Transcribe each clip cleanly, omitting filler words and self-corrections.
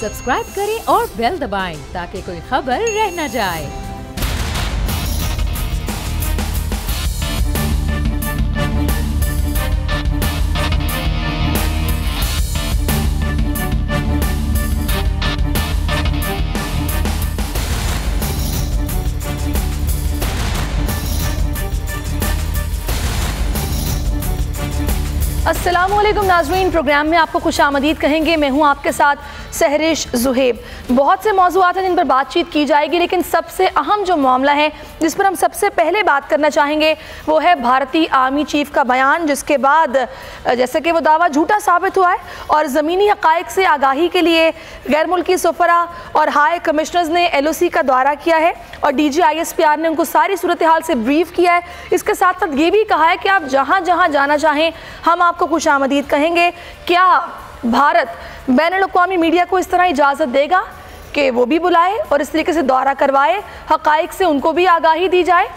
Subscribe करें और bell दबाएं ताकि कोई खबर रह न जाए। अस्सलामुअलैकुम नाज़रीन, प्रोग्राम में आपको खुशामदीद कहेंगे। मैं हूं आपके साथ सहरिश ज़ुहेब। बहुत से मौज़ूआत हैं जिन पर बातचीत की जाएगी, लेकिन सबसे अहम जो मामला है जिस पर हम सबसे पहले बात करना चाहेंगे वो है भारतीय आर्मी चीफ का बयान, जिसके बाद जैसे कि वो दावा झूठा साबित हुआ है और ज़मीनी हक़ाइक़ से आगाही के लिए गैर मुल्की सफ़रा और हाई कमिश्नर्स ने LOC का दौरा किया है और DG ISPR ने उनको सारी सूरत हाल से ब्रीफ किया है। इसके साथ साथ ये भी कहा है कि आप जहाँ जहाँ जाना चाहें हम आपको खुशामदीद कहेंगे। क्या भारत बैनुल-अक़वामी मीडिया को इस तरह इजाज़त देगा कि वो भी बुलाए और इस तरीके से दौरा करवाए, हक़ाइक़ से उनको भी आगाही दी जाए?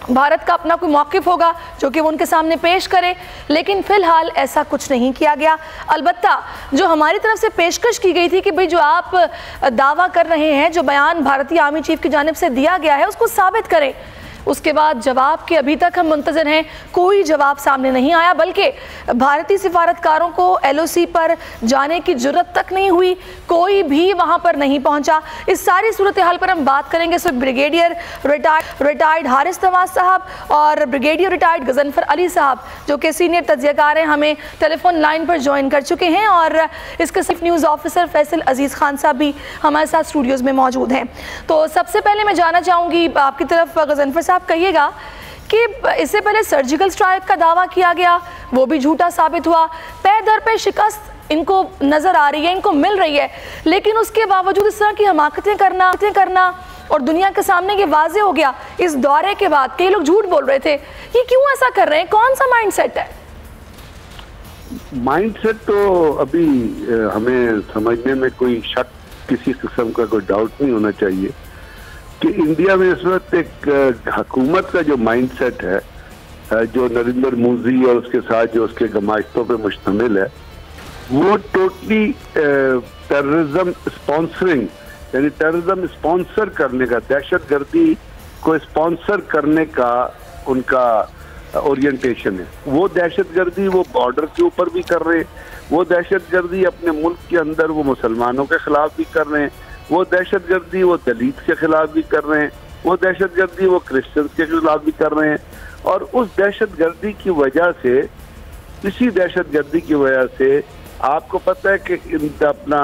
भारत का अपना कोई मौक़िफ़ होगा जो कि वो उनके सामने पेश करे, लेकिन फ़िलहाल ऐसा कुछ नहीं किया गया। अलबत्ता जो हमारी तरफ से पेशकश की गई थी कि भाई जो आप दावा कर रहे हैं, जो बयान भारतीय आर्मी चीफ की जानिब से दिया गया है उसको साबित करें। उसके बाद जवाब के अभी तक हम मुंतज़िर हैं, कोई जवाब सामने नहीं आया, बल्कि भारतीय सिफारतकारों को LOC पर जाने की जुर्रत तक नहीं हुई, कोई भी वहाँ पर नहीं पहुँचा। इस सारी सूरत हाल पर हम बात करेंगे। सो ब्रिगेडियर रिटायर्ड हारिस नवाज साहब और ब्रिगेडियर रिटायर्ड गजनफर अली साहब जो कि सीनियर तज्ज़ियाकार हैं, हमें टेलीफोन लाइन पर ज्वाइन कर चुके हैं और इसके सिर्फ न्यूज़ ऑफिसर फैसल अजीज़ खान साहब भी हमारे साथ स्टूडियोज़ में मौजूद हैं। तो सबसे पहले मैं जानना चाहूँगी आपकी तरफ, गजनफर साहब कहिएगा कि इससे पहले सर्जिकल स्ट्राइक का दावा किया गया, वो भी झूठा साबित हुआ। पे दर पे शिकस्त इनको नज़र आ रही है, इनको मिल रही है, लेकिन उसके बावजूद इस तरह की हमाकतें करना और दुनिया के सामने ये वाज़े हो गया इस दौरे के बाद। कई लोग झूठ बोल रहे थे, ये क्यों ऐसा कर रहे हैं? कौन सा माइंडसेट है? माइंडसेट तो अभी हमें समझने में कोई शक, किसी किस्म का कोई डाउट नहीं होना चाहिए कि इंडिया में इस वक्त एक हुकूमत का जो माइंडसेट है, जो नरेंद्र मोदी और उसके साथ जो उसके गमाश्तों पे मुश्तमिल है, वो टोटली टेररिज्म स्पॉन्सरिंग, यानी टेररिज्म स्पॉन्सर करने का, दहशतगर्दी को स्पॉन्सर करने का उनका ओरिएंटेशन है। वो दहशतगर्दी वो बॉर्डर के ऊपर भी कर रहे हैं, वो दहशतगर्दी अपने मुल्क के अंदर वो मुसलमानों के खिलाफ भी कर रहे हैं, वो दहशतगर्दी वो दलित के खिलाफ भी कर रहे हैं, वो दहशतगर्दी वो क्रिश्चियंस के खिलाफ भी कर रहे हैं। और उस दहशतगर्दी की वजह से, इसी दहशतगर्दी की वजह से आपको पता है कि अपना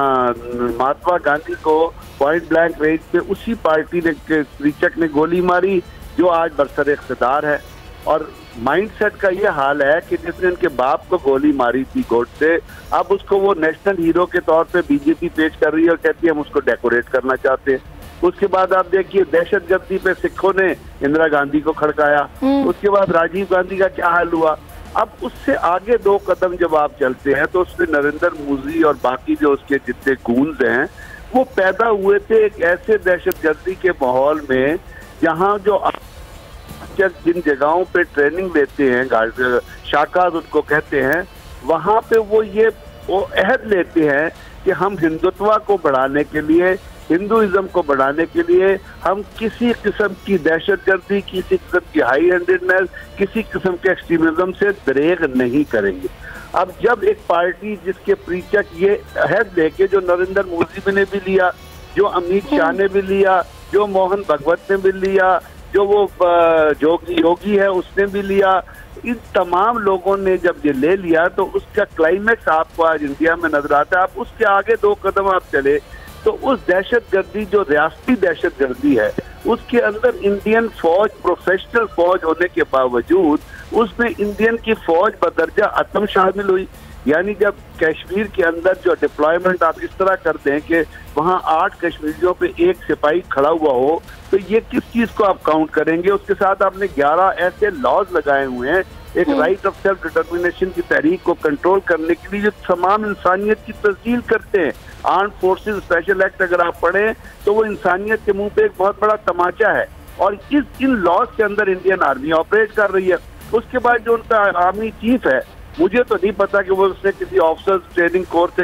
महात्मा गांधी को पॉइंट ब्लैंक रेंज पे उसी पार्टी ने, प्रीचक ने गोली मारी जो आज बरसर इख्तिदार है। और माइंडसेट का ये हाल है कि जिसने उनके बाप को गोली मारी थी गोड से, अब उसको वो नेशनल हीरो के तौर पे बीजेपी पेश कर रही है और कहती है हम उसको डेकोरेट करना चाहते हैं। उसके बाद आप देखिए दहशतगर्दी पे सिखों ने इंदिरा गांधी को खड़काया, उसके बाद राजीव गांधी का क्या हाल हुआ। अब उससे आगे दो कदम जब आप चलते हैं तो उसमें नरेंद्र मोदी और बाकी जो उसके जितने गूंज हैं वो पैदा हुए थे एक ऐसे दहशतगर्दी के माहौल में जहाँ जो जिन जगहों पे ट्रेनिंग लेते हैं, शाकाज उनको कहते हैं, वहाँ पे वो अहद लेते हैं कि हम हिंदुत्व को बढ़ाने के लिए, हिंदुइज्म को बढ़ाने के लिए हम किसी किस्म की दहशतगर्दी, किसी किस्म की हाई हैंडेडनेस, किसी किस्म के एक्सट्रीमिज्म से दरेग नहीं करेंगे। अब जब एक पार्टी जिसके प्रीचक ये अहद लेके, जो नरेंद्र मोदी ने भी लिया, जो अमित शाह ने भी लिया, जो मोहन भगवत ने भी लिया, जो वो योगी है उसने भी लिया, इन तमाम लोगों ने जब ये ले लिया तो उसका क्लाइमेक्स आपको आज इंडिया में नजर आता है। आप उसके आगे दो कदम आप चले तो उस दहशतगर्दी जो रियासती दहशतगर्दी है उसके अंदर इंडियन फौज, प्रोफेशनल फौज होने के बावजूद उसमें इंडियन की फौज बदरजा आतम शामिल हुई। यानी जब कश्मीर के अंदर जो डिप्लॉयमेंट आप इस तरह कर दें कि वहाँ 8 कश्मीरियों पे एक सिपाही खड़ा हुआ हो, तो ये किस चीज को आप काउंट करेंगे? उसके साथ आपने 11 ऐसे लॉज लगाए हुए हैं, एक राइट ऑफ सेल्फ डिटर्मिनेशन की तहरीक को कंट्रोल करने के लिए जो तमाम इंसानियत की तस्दील करते हैं। आर्म फोर्सेस स्पेशल एक्ट अगर आप पढ़ें तो वो इंसानियत के मुंह पे एक बहुत बड़ा तमाचा है और इन लॉज के अंदर इंडियन आर्मी ऑपरेट कर रही है। उसके बाद जो उनका आर्मी चीफ है मुझे तो नहीं पता कि वो उसने किसी ऑफिसर्स ट्रेनिंग कोर्स से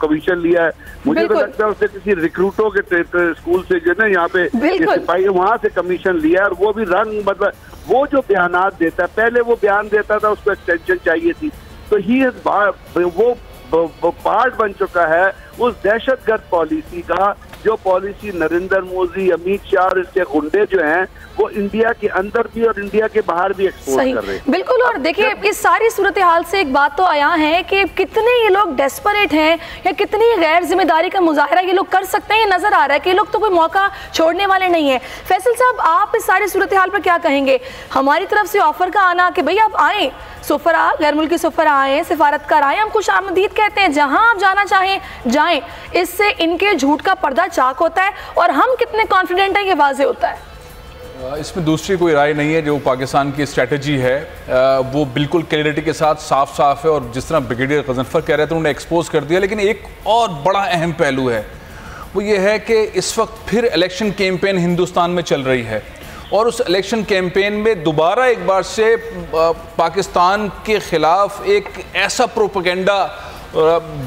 कमीशन लिया है। मुझे तो लगता है उसने किसी रिक्रूटों के स्कूल से जो ना यहाँ पे सिपाही वहां से कमीशन लिया है, और वो भी रंग मतलब वो जो बयानात देता है, पहले वो बयान देता था उसको एक्सटेंशन चाहिए थी, तो वो पार्ट बन चुका है उस दहशतगर्द पॉलिसी का, जो पॉलिसी नरेंद्र मोदी, अमित शाह और इसके गुंडे जो हैं वो इंडिया के अंदर भी और इंडिया के बाहर भी एक्सपोज कर रहे हैं। बिल्कुल। और देखिए इस सारी सूरत हाल से एक बात तो आया है कि कितने ये लोग डेस्परेट हैं या कितनी गैर जिम्मेदारी का मुजाहरा ये लोग कर सकते हैं, ये नजर आ रहा है कि ये लोग तो कोई मौका छोड़ने वाले नहीं है। फैसल साहब, आप इस सारी सूरत हाल पर क्या कहेंगे? हमारी तरफ से ऑफर का आना कि भाई आप आए, सफरा गैर मुल्की सफरा आए, सिफारतकार आए, हम खुशामदीद कहते हैं, जहां आप जाना चाहें जाएं, इससे इनके झूठ का पर्दा चाक होता है और हम कितने कॉन्फिडेंट हैं ये वाजे होता है। इसमें दूसरी कोई राय नहीं है। जो पाकिस्तान की स्ट्रेटजी है वो बिल्कुल क्लैरिटी के साथ साफ साफ है, और जिस तरह ब्रिगेडियर गजनफर कह रहे थे उन्होंने एक्सपोज कर दिया। लेकिन एक और बड़ा अहम पहलू है, वो ये है कि इस वक्त फिर इलेक्शन कैंपेन हिंदुस्तान में चल रही है, और उस इलेक्शन कैंपेन में दोबारा एक बार से पाकिस्तान के ख़िलाफ़ एक ऐसा प्रोपेगेंडा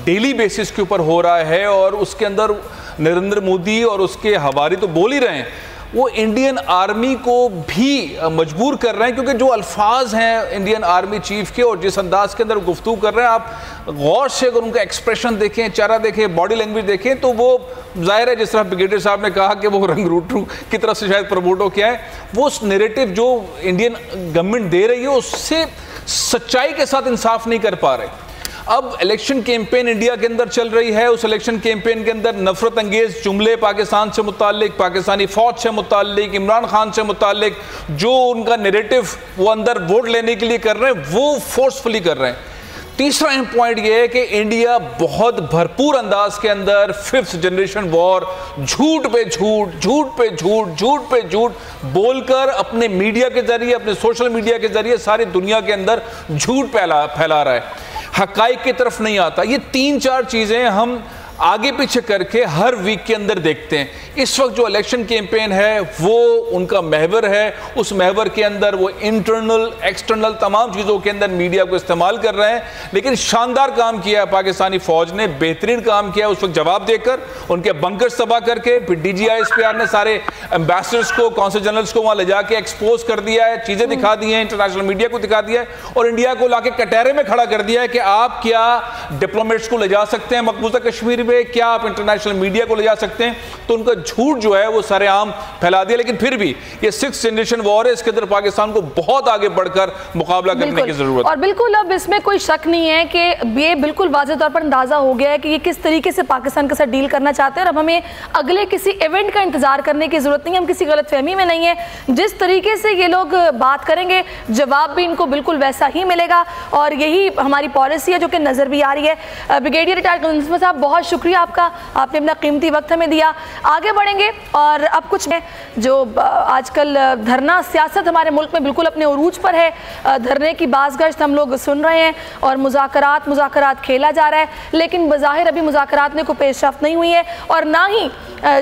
डेली बेसिस के ऊपर हो रहा है, और उसके अंदर नरेंद्र मोदी और उसके हवारी तो बोल ही रहे हैं, वो इंडियन आर्मी को भी मजबूर कर रहे हैं, क्योंकि जो अल्फाज हैं इंडियन आर्मी चीफ के और जिस अंदाज के अंदर गुफ्तगू कर रहे हैं, आप गौर से अगर उनका एक्सप्रेशन देखें, चेहरा देखें, बॉडी लैंग्वेज देखें, तो वो जाहिर है जिस तरह ब्रिगेडियर साहब ने कहा कि वो रंग रूटू की तरफ से शायद प्रमोट हो किया है, वो उस नैरेटिव जो इंडियन गवर्नमेंट दे रही है उससे सच्चाई के साथ इंसाफ नहीं कर पा रहे। अब इलेक्शन कैंपेन इंडिया के अंदर चल रही है, उस इलेक्शन कैंपेन के अंदर नफरत अंगेज जुमले पाकिस्तान से मुताल्लिक, पाकिस्तानी फौज से मुताल्लिक, इमरान खान से मुताल्लिक जो उनका नैरेटिव वो अंदर वोट लेने के लिए कर रहे हैं, वो फोर्सफुली कर रहे हैं। तीसरा अहम पॉइंट ये है कि इंडिया बहुत भरपूर अंदाज के अंदर 5th जनरेशन वॉर झूठ पे झूठ, झूठ पे झूठ, झूठ पे झूठ बोलकर अपने मीडिया के जरिए, अपने सोशल मीडिया के जरिए सारी दुनिया के अंदर झूठ फैला रहा है, हकाइक की तरफ नहीं आता। ये 3-4 चीज़ें हम आगे पीछे करके हर वीक के अंदर देखते हैं। इस वक्त जो इलेक्शन कैंपेन है वो उनका महवर है, उस महवर के अंदर वो इंटरनल एक्सटर्नल तमाम चीज़ों के अंदर मीडिया को इस्तेमाल कर रहे हैं। लेकिन शानदार काम किया है पाकिस्तानी फौज ने, बेहतरीन काम किया उस वक्त जवाब देकर, उनके बंकर्स तबाह करके, फिर DGI-SPR ने सारे एम्बेसडर्स को, कौंसल जनरल्स को वहाँ ले जाके एक्सपोज कर दिया है, चीज़ें दिखा दी हैं, इंटरनेशनल मीडिया को दिखा दिया है, और इंडिया को लाके कटहरे में खड़ा कर दिया है कि आप क्या डिप्लोमेट्स को ले जा सकते हैं मकबूजा कश्मीर में, क्या आप इंटरनेशनल मीडिया को ले जा सकते हैं। तो उनका झूठ जो है वो सरेआम फैला दिया। लेकिन फिर भी ये 6th जनरेशन वॉर है, इसके अंदर पाकिस्तान को बहुत आगे बढ़कर मुकाबला करने की जरूरत है। और बिल्कुल अब इसमें कोई शक नहीं है कि ये बिल्कुल वाज़ेह तौर पर अंदाजा हो गया है कि ये किस तरीके से पाकिस्तान के साथ डील करना चाहते हैं, और अब हमें अगले किसी इवेंट का इंतजार करने की जरूरत नहीं है, हम किसी गलतफहमी में नहीं है। जिस तरीके से ये लोग बात करेंगे जवाब भी इनको बिल्कुल वैसा ही मिलेगा, और यही हमारी पॉलिसी है जो कि नजर भी आ रही है। ब्रिगेडियर रिटायर्ड गजनफर साहब, बहुत शुक्रिया आपका, आपने अपना कीमती वक्त हमें दिया। आगे बढ़ेंगे और अब कुछ जो आजकल धरना सियासत हमारे मुल्क में बिल्कुल अपने उरूज पर है, धरने की बाज़गश्त हम लोग सुन रहे हैं और मुज़ाकरात खेला जा रहा है, लेकिन बज़ाहिर अभी मुज़ाकरात में कोई पेशरफ्त नहीं हुई है, और ना ही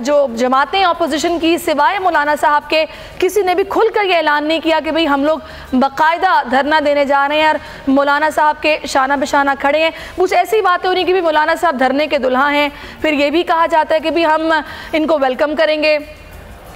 जो जमातें अपोजिशन की सिवाय मौलाना साहब के किसी ने भी खुलकर ये ऐलान नहीं किया कि भाई हम लोग बाकायदा धरना देने जा रहे हैं और मौलाना साहब के शाना बेशाना खड़े हैं। कुछ ऐसी बातें हो रही कि भी मौलाना साहब धरने के दुल्हा हैं, फिर ये भी कहा जाता है कि भी हम इनको वेलकम करेंगे,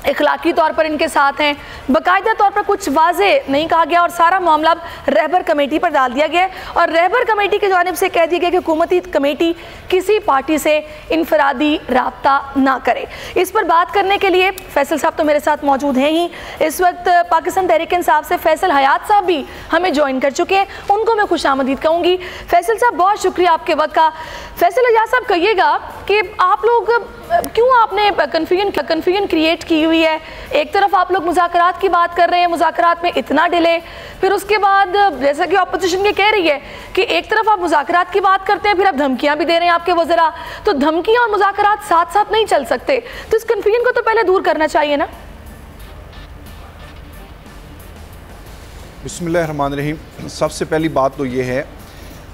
इखलाकी तौर पर इनके साथ हैं, बाकायदा तौर पर कुछ वाजे नहीं कहा गया, और सारा मामला रहबर कमेटी पर डाल दिया गया, और रहबर कमेटी की जानिब से कह दिया गया कि हुकूमती कमेटी किसी पार्टी से इनफरादी राब्ता ना करे। इस पर बात करने के लिए फैसल साहब तो मेरे साथ मौजूद हैं ही, इस वक्त पाकिस्तान तहरीक इंसाफ से फैसल हयात साहब भी हमें ज्वाइन कर चुके हैं, उनको मैं खुशामदीद कहूँगी। फैसल साहब, बहुत शुक्रिया आपके वक्त का। फैसल हयात साहब, कहिएगा कि आप लोग क्यों आपने कन्फ्यूजन क्रिएट की हुई है? एक तरफ आप लोग मुज़ाकरात की बात कर रहे हैं, मुज़ाकरात में इतना डिले, फिर उसके बाद जैसा कि अपोजिशन ये कह रही है कि एक तरफ आप मुज़ाकरात की बात करते हैं, फिर आप धमकियां भी दे रहे हैं आपके वज़रा, तो धमकियां और मुज़ाकरात साथ साथ नहीं चल सकते, तो इस कन्फ्यूजन को तो पहले दूर करना चाहिए ना। बिस्मिल्लाहिर्रहमानिर्रहीम। सबसे पहली बात तो ये है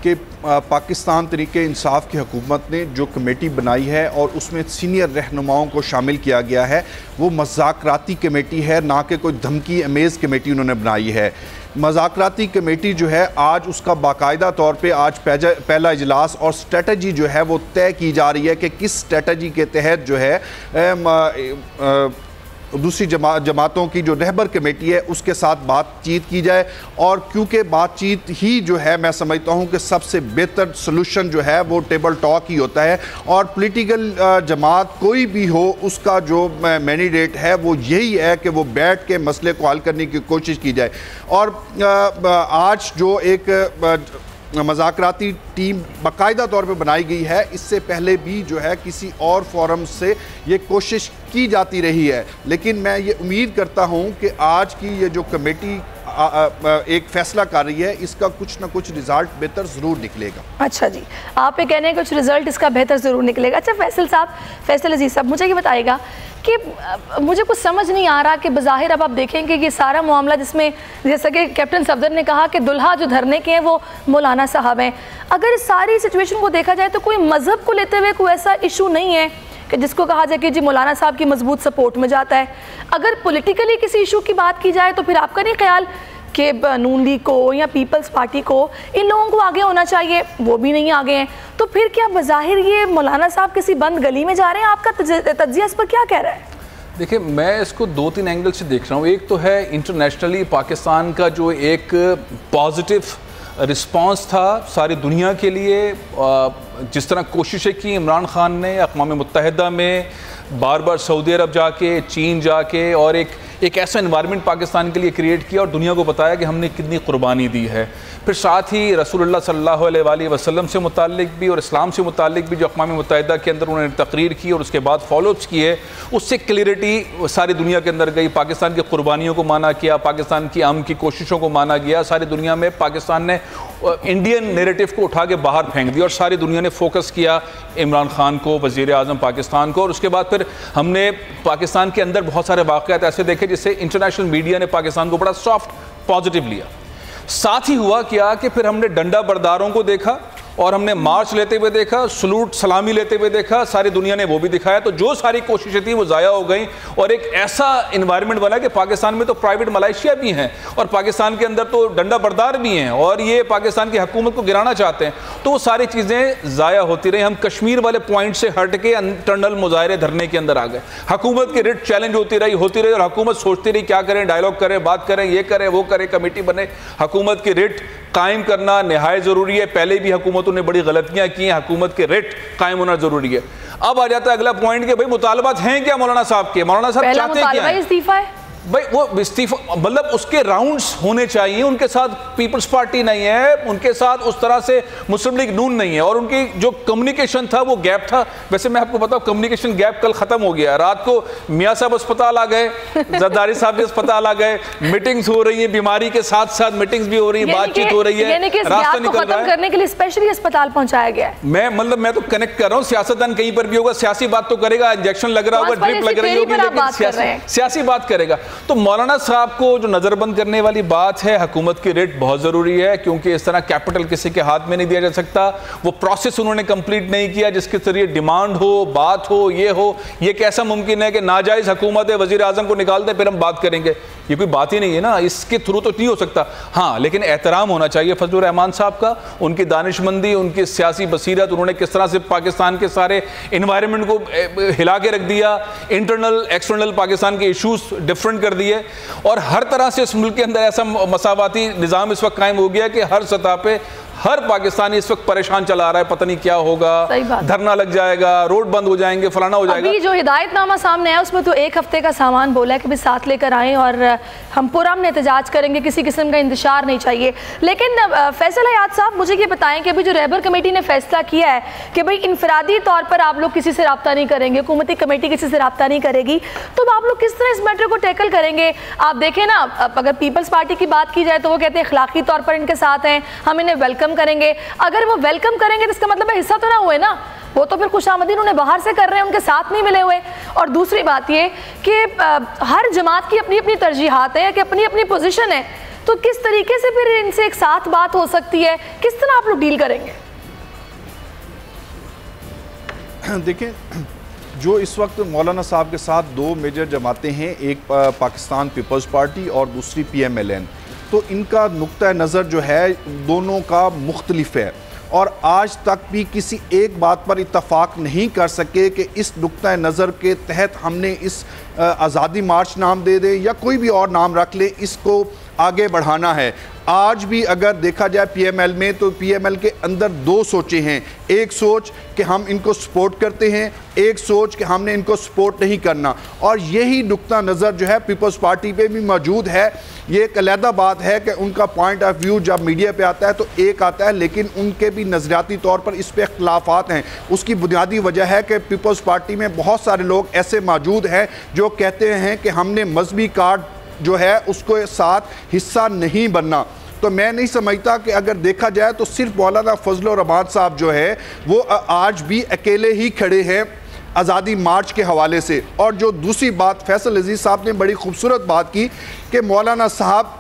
कि पाकिस्तान तरीके इंसाफ की हुकूमत ने जो कमेटी बनाई है और उसमें सीनियर रहनुमाओं को शामिल किया गया है वो मज़ाकराती कमेटी है, ना कि कोई धमकी अमेज़ कमेटी उन्होंने बनाई है। मज़ाकराती कमेटी जो है आज उसका बाकायदा तौर पे आज पहला इजलास और स्ट्रेटजी जो है वो तय की जा रही है कि किस स्ट्रेटजी के तहत जो है दूसरी जमातों की जो रहबर कमेटी है उसके साथ बातचीत की जाए। और क्योंकि बातचीत ही जो है मैं समझता हूँ कि सबसे बेहतर सलूशन जो है वो टेबल टॉक ही होता है, और पॉलिटिकल जमात कोई भी हो उसका जो मैंडेट है वो यही है कि वो बैठ के मसले को हल करने की कोशिश की जाए। और आज जो एक मज़ाकराती टीम बाकायदा तौर पे बनाई गई है, इससे पहले भी जो है किसी और फोरम से ये कोशिश की जाती रही है, लेकिन मैं ये उम्मीद करता हूँ कि आज की ये जो कमेटी एक फैसला कर रही है इसका कुछ ना कुछ रिजल्ट बेहतर ज़रूर निकलेगा। अच्छा जी, आप ये कहने हैं कुछ रिजल्ट इसका बेहतर ज़रूर निकलेगा। अच्छा फैसल अजीज़ साहब, मुझे ये बताइएगा कि मुझे कुछ समझ नहीं आ रहा कि बज़ाहिर अब आप देखेंगे कि ये सारा मामला जिसमें जैसा कि कैप्टन सफदर ने कहा कि दुल्हा जो धरने के हैं वो मौलाना साहब हैं, अगर इस सारी सिचुएशन को देखा जाए तो कोई मज़हब को लेते हुए कोई ऐसा इशू नहीं है कि जिसको कहा जाए कि जी मौलाना साहब की मजबूत सपोर्ट में जाता है। अगर पॉलिटिकली किसी इशू की बात की जाए तो फिर आपका नहीं ख्याल कि नून लीग को या पीपल्स पार्टी को इन लोगों को आगे होना चाहिए, वो भी नहीं आगे हैं, तो फिर क्या बज़ाहिर ये मौलाना साहब किसी बंद गली में जा रहे हैं? आपका तज्जिया इस पर क्या कह रहा है? देखिए, मैं इसको 2-3 एंगल से देख रहा हूँ। एक तो है इंटरनेशनली पाकिस्तान का जो एक पॉजिटिव रिस्पांस था सारी दुनिया के लिए, जिस तरह कोशिशें की इमरान खान ने अक़वाम मुत्तहिदा में बार बार सऊदी अरब जाके, चीन जाके, और एक ऐसा एनवायरनमेंट पाकिस्तान के लिए क्रिएट किया और दुनिया को बताया कि हमने कितनी कुर्बानी दी है। फिर साथ ही रसूलुल्लाह सल्लल्लाहु अलैहि वसल्लम से मुताल्लिक भी और इस्लाम से मुताल्लिक भी जो अक़वाम मुत्तहिदा के अंदर उन्होंने तकरीर की और उसके बाद फॉलोअप्स किए, उससे क्लियरिटी सारी दुनिया के अंदर गई। पाकिस्तान की कुर्बानियों को माना किया, पाकिस्तान की अमन की कोशिशों को माना गया। सारी दुनिया में पाकिस्तान ने इंडियन नैरेटिव को उठा के बाहर फेंक दिया और सारी दुनिया ने फोकस किया इमरान खान को, वज़ीर आज़म पाकिस्तान को। और उसके बाद फिर हमने पाकिस्तान के अंदर बहुत सारे वाक़यात ऐसे देखे जिससे इंटरनेशनल मीडिया ने पाकिस्तान को बड़ा सॉफ्ट पॉजिटिव लिया। साथ ही हुआ क्या कि फिर हमने डंडा बरदारों को देखा और हमने मार्च लेते हुए देखा, सलूट सलामी लेते हुए देखा, सारी दुनिया ने वो भी दिखाया। तो जो सारी कोशिशें थी वो ज़ाया हो गई और एक ऐसा इन्वायरमेंट बना कि पाकिस्तान में तो प्राइवेट मलेशिया भी हैं और पाकिस्तान के अंदर तो डंडा बरदार भी हैं और ये पाकिस्तान की हुकूमत को गिराना चाहते हैं। तो वो सारी चीज़ें ज़ाया होती रही। हम कश्मीर वाले पॉइंट से हट के इंटरनल मुजाहरे धरने के अंदर आ गए। हुकूमत की रिट चैलेंज होती रही और हुकूमत सोचती रही क्या करें, डायलॉग करें, बात करें, ये करें, वो करें, कमेटी बने। हुकूमत की रिट कायम करना नहायत ज़रूरी है। पहले भी हुकूमतों ने बड़ी गलतियां की हैं, हुकूमत के रेट कायम होना जरूरी है। अब आ जाता है अगला पॉइंट कि भाई मुतालबात हैं क्या मौलाना साहब के? मौलाना साहब चाहते क्या है? इस्तीफा है भाई, वो इस्तीफा मतलब उसके राउंड्स होने चाहिए। उनके साथ पीपल्स पार्टी नहीं है, उनके साथ उस तरह से मुस्लिम लीग नून नहीं है और उनकी जो कम्युनिकेशन था वो गैप था। वैसे मैं आपको बताऊं कम्युनिकेशन गैप कल खत्म हो गया। रात को मियाँ साहब अस्पताल आ गए, जरदारी साहब भी अस्पताल आ गए, मीटिंग्स हो रही है, बीमारी के साथ साथ मीटिंग्स भी हो रही है, बातचीत हो रही है, रास्ता निकल रहा है। करने के लिए स्पेशली अस्पताल पहुंचाया गया है। मैं तो कनेक्ट कर रहा हूँ, सियासतदान कहीं पर भी होगा, सियासी बात तो करेगा, इंजेक्शन लग रहा होगा, ड्रिप लग रही होगी, लेकिन सियासी बात करेगा। तो मौलाना साहब को जो नजरबंद करने वाली बात है, हुकूमत की रेट बहुत जरूरी है क्योंकि इस तरह कैपिटल किसी के हाथ में नहीं दिया जा सकता। वो प्रोसेस उन्होंने कंप्लीट नहीं किया जिसके जरिए डिमांड हो, बात हो, ये कैसा मुमकिन है कि नाजायज हुकूमत है, वजीर आजम को निकाल दे फिर हम बात करेंगे? ये कोई बात ही नहीं है ना, इसके थ्रू तो नहीं हो सकता। हाँ, लेकिन एहतराम होना चाहिए फजलुर रहमान साहब का, उनकी दानिशमंदी, उनकी सियासी बसीरत, उन्होंने किस तरह से पाकिस्तान के सारे इन्वायरमेंट को हिला के रख दिया, इंटरनल एक्सटर्नल पाकिस्तान के इशूज डिफरेंट कर दिए और हर तरह से इस मुल्क के अंदर ऐसा मसावाती निज़ाम इस वक्त कायम हो गया कि हर सतह पे हर पाकिस्तानी इस वक्त परेशान चला रहा है, पता नहीं क्या होगा, धरना लग जाएगा, रोड बंद हो जाएंगे, फलाना हो जाएगा। अभी जो हिदायतनामा सामने आया उसमें तो 1 हफ्ते का सामान बोला है कि भी साथ लेकर आएं और हम पुरअमन एहतजाज करेंगे, किसी किस्म का इंतशार नहीं चाहिए। लेकिन फैसल हयात साहब, मुझे ये बताएं कि अभी जो रहबर कमेटी ने फैसला किया है कि भाई इनफरादी तौर पर आप लोग किसी से रब्ता नहीं करेंगे, हुकूमती कमेटी किसी से रब्ता नहीं करेगी, तो आप लोग किस तरह इस मैटर को टैकल करेंगे? आप देखें ना, अगर पीपल्स पार्टी की बात की जाए तो वो कहते हैं अखलाकी तौर पर इनके साथ हैं, हम इन्हें वेलकम करेंगे। अगर वो वेलकम करेंगे तो इसका मतलब है हिस्सा तो ना हुए ना, वो तो फिर खुशामदीन उन्हें बाहर से कर रहे हैं, उनके साथ नहीं मिले हुए। और दूसरी बात ये कि हर जमात की अपनी अपनी तरजीहात है कि अपनी अपनी पोजीशन है। तो किस तरीके से फिर इनसे एक साथ बात हो सकती है, किस तरह आप लोग डील करेंगे? देखें, जो इस वक्त मौलाना साहब के साथ दो मेजर जमातें हैं, एक पाकिस्तान पीपल्स पार्टी और दूसरी PMLN, तो इनका नुक्ता नज़र जो है दोनों का मुख्तलिफ है और आज तक भी किसी एक बात पर इत्तफाक नहीं कर सके कि इस नुक्ता नज़र के तहत हमने इस आज़ादी मार्च नाम दे दें या कोई भी और नाम रख ले, इसको आगे बढ़ाना है। आज भी अगर देखा जाए PML में, तो PML के अंदर दो सोचें हैं, एक सोच कि हम इनको सपोर्ट करते हैं, एक सोच कि हमने इनको सपोर्ट नहीं करना, और यही नुक्ता नज़र जो है पीपल्स पार्टी पे भी मौजूद है। ये एक अलहदा बात है कि उनका पॉइंट ऑफ व्यू जब मीडिया पे आता है तो एक आता है, लेकिन उनके भी नज़रियाती तौर पर इस पर इख्तलाफात हैं। उसकी बुनियादी वजह है कि पीपल्स पार्टी में बहुत सारे लोग ऐसे मौजूद हैं जो कहते हैं कि हमने मजहबी कार्ड जो है उसको साथ हिस्सा नहीं बनना। तो मैं नहीं समझता कि अगर देखा जाए तो सिर्फ मौलाना फजल रहमान साहब जो है वो आज भी अकेले ही खड़े हैं आज़ादी मार्च के हवाले से। और जो दूसरी बात फैसल अजीज़ साहब ने बड़ी खूबसूरत बात की कि मौलाना साहब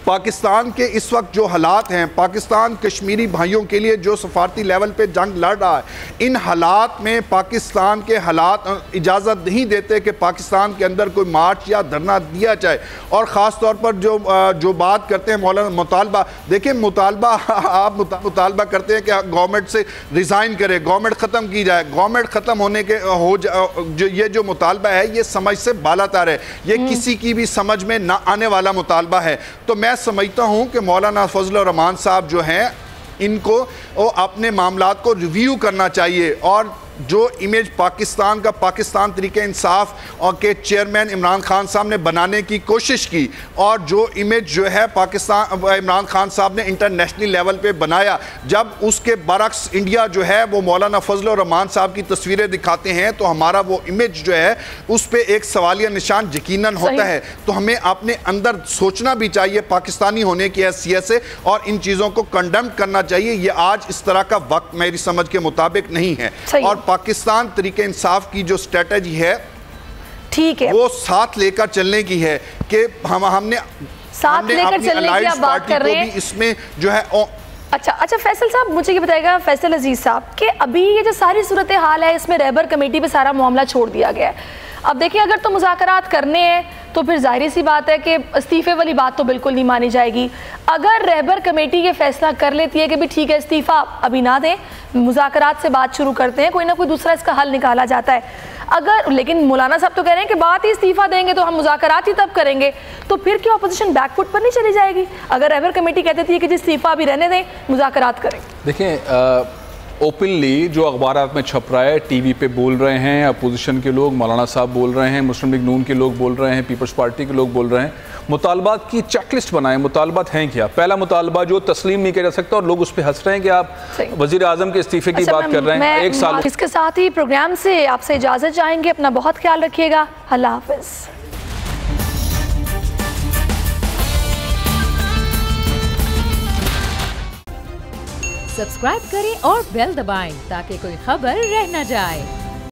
पाकिस्तान के इस वक्त जो हालात हैं, पाकिस्तान कश्मीरी भाइयों के लिए जो सफारती लेवल पे जंग लड़ रहा है, इन हालात में पाकिस्तान के हालात इजाज़त नहीं देते कि पाकिस्तान के अंदर कोई मार्च या धरना दिया जाए। और ख़ास तौर पर जो बात करते हैं मौलाना मुतालबा, देखिए मुतालबा आप मुतालबा करते हैं कि गवर्नमेंट से रिज़ाइन करे, गवर्नमेंट ख़त्म की जाए। गवर्नमेंट ख़त्म होने के जो मुतालबा है ये समझ से बालातर है, ये किसी की भी समझ में ना आने वाला मुतालबा है। तो मैं समझता हूं कि मौलाना फजल रहमान साहब जो हैं इनको अपने मामलात को रिव्यू करना चाहिए और जो इमेज पाकिस्तान का, पाकिस्तान तरीके इंसाफ और के चेयरमैन इमरान खान साहब ने बनाने की कोशिश की, और जो इमेज जो है पाकिस्तान इमरान खान साहब ने इंटरनेशनल लेवल पे बनाया, जब उसके बरक्स इंडिया जो है वो मौलाना फजल रहमान साहब की तस्वीरें दिखाते हैं तो हमारा वो इमेज जो है उस पर एक सवालिया निशान यकीनन होता है। तो हमें अपने अंदर सोचना भी चाहिए पाकिस्तानी होने की हैसियत से और इन चीज़ों को कंडेम करना चाहिए। ये आज इस तरह का वक्त मेरी समझ के मुताबिक नहीं है। और पाकिस्तान तरीके इंसाफ की जो स्ट्रेटजी है, ठीक है, वो साथ लेकर चलने की है कि हमने साथ लेकर चलने की आप बात कर रहे हैं इसमें जो है। अच्छा फैसल साहब, मुझे ये बताएगा फैसल अजीज साहब कि अभी ये जो सारी सूरत हाल है इसमें रहबर कमेटी पे सारा मामला छोड़ दिया गया है। अब देखिए, अगर तो मुज़ाकरात करने हैं तो फिर जाहिर सी बात है कि इस्तीफ़े वाली बात तो बिल्कुल नहीं मानी जाएगी। अगर रहबर कमेटी ये फैसला कर लेती है कि भी ठीक है इस्तीफ़ा अभी ना दें, मुज़ाकरात से बात शुरू करते हैं, कोई ना कोई दूसरा इसका हल निकाला जाता है। अगर लेकिन मौलाना साहब तो कह रहे हैं कि बात ही इस्तीफ़ा देंगे तो हम मुज़ाकरात ही तब करेंगे, तो फिर क्या अपोजिशन बैकफुट पर नहीं चली जाएगी? अगर रहबर कमेटी कहती थी कि जी इस्तीफ़ा अभी रहने दें, मुज़ाकरात करें। देखिए, ओपनली जो अखबारात में छप रहा है, टीवी पे बोल रहे हैं अपोजिशन के लोग, मौलाना साहब बोल रहे हैं, मुस्लिम लीग नून के लोग बोल रहे हैं, पीपल्स पार्टी के लोग बोल रहे हैं, मुतालबात की चेकलिस्ट बनाएं। मुतालबात हैं क्या? पहला मुतालबा जो तस्लीम नहीं किया जा सकता और लोग उस पर हंस रहे हैं कि आप वजीर आजम के इस्तीफे की बात कर रहे हैं। एक साल इसके साथ ही प्रोग्राम से आपसे इजाज़त चाहेंगे। अपना बहुत ख्याल रखिएगा। अल्लाह हाफ़िज़। सब्सक्राइब करें और बेल दबाएं ताकि कोई खबर रह न जाए।